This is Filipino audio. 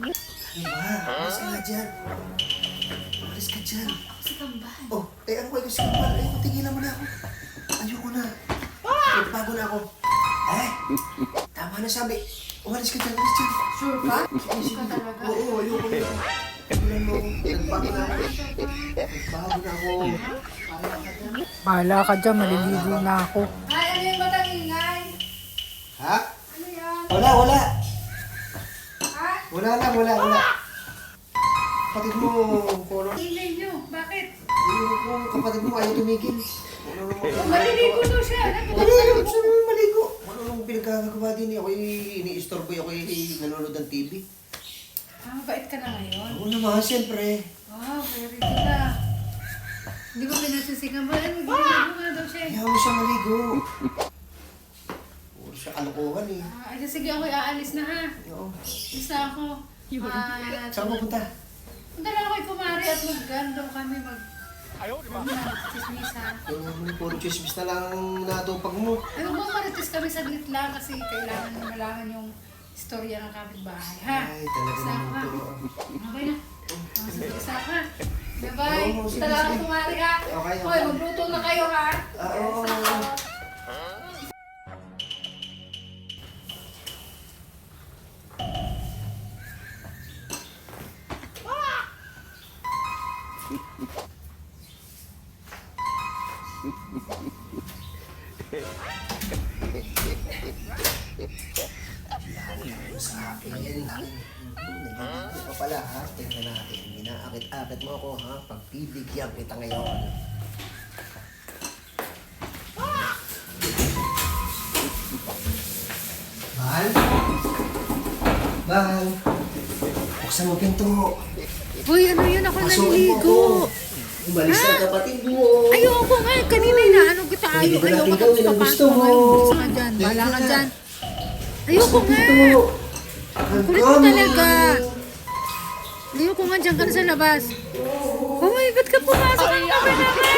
Alis ka nga dyan. Alis ka dyan. Si Kamban. Oh, ano kayo si Kambal? Tigilan mo na ako. Ayoko na. Bago na ako. Tama na sabi. Umalis ka dyan, alis dyan. Sure ka? Sure ka talaga? Oo, ayoko na. Tigilan mo. Nagbago na ako. Nagbago na ako. Bahala ka dyan, maliligo na ako. Ay, ano yung batang ingay? Ha? Ano yan? Wala. Ha? Wala. Kapatid mo, Koro. Ingay nyo. Bakit? Yung kapatid mo ayaw tumigil. Maliligo daw siya. Ano gusto mo maligo? Ano nung pinagkagagawa din ako ini-istorbo ako nanonood ng TV. Ah, mabait ka na ngayon. Oo naman, siyempre. Wow, very good na. Hindi ko pinasisikan ba? Ano, ginagawa nga daw siya. Ayaw mo siya maligo. Puro siya kalokohan eh. Ay, sige, ako'y aalis na ha. Oo. Alis na ako. Saan mo punta? Punta lang ako'y kumari at mag-gandong kami chismisan. Puro chismis na lang ang natupag mo. Ay, huwag mo marites kami saglit lang kasi kailangan nyo malaman yung istorya ng kapitbahay, ha? Ay, talaga Isa naman ka. to. Okay na. Sige, isa ka. Bye-bye. Oo, sige, Punta lang ako sige. kumari, ha? Okay. Hoy, magluto na kayo, ha? Oo. Isa ka. Sa akin. Nagiging pa pala ha. Tingnan natin. Inaakit-akit mo ako ha. Pagbibigyan kita ngayon. Bal? Bal? Buksan mo pinto. Uy, ano yun? Ako Pasukin mo naliligo. ako. Umalis na kapatid mo. Ayoko nga. Kanina inaano kita. Hindi ba natin Ayoko gawin ang gusto mo? Buksan ka dyan. Bahala ka dyan. Ayoko nga. Pinto. Kulit mo talaga. Ayoko nga dyan ka na sa labas. Oh my, ba't ka pumasok? Ang kami naman.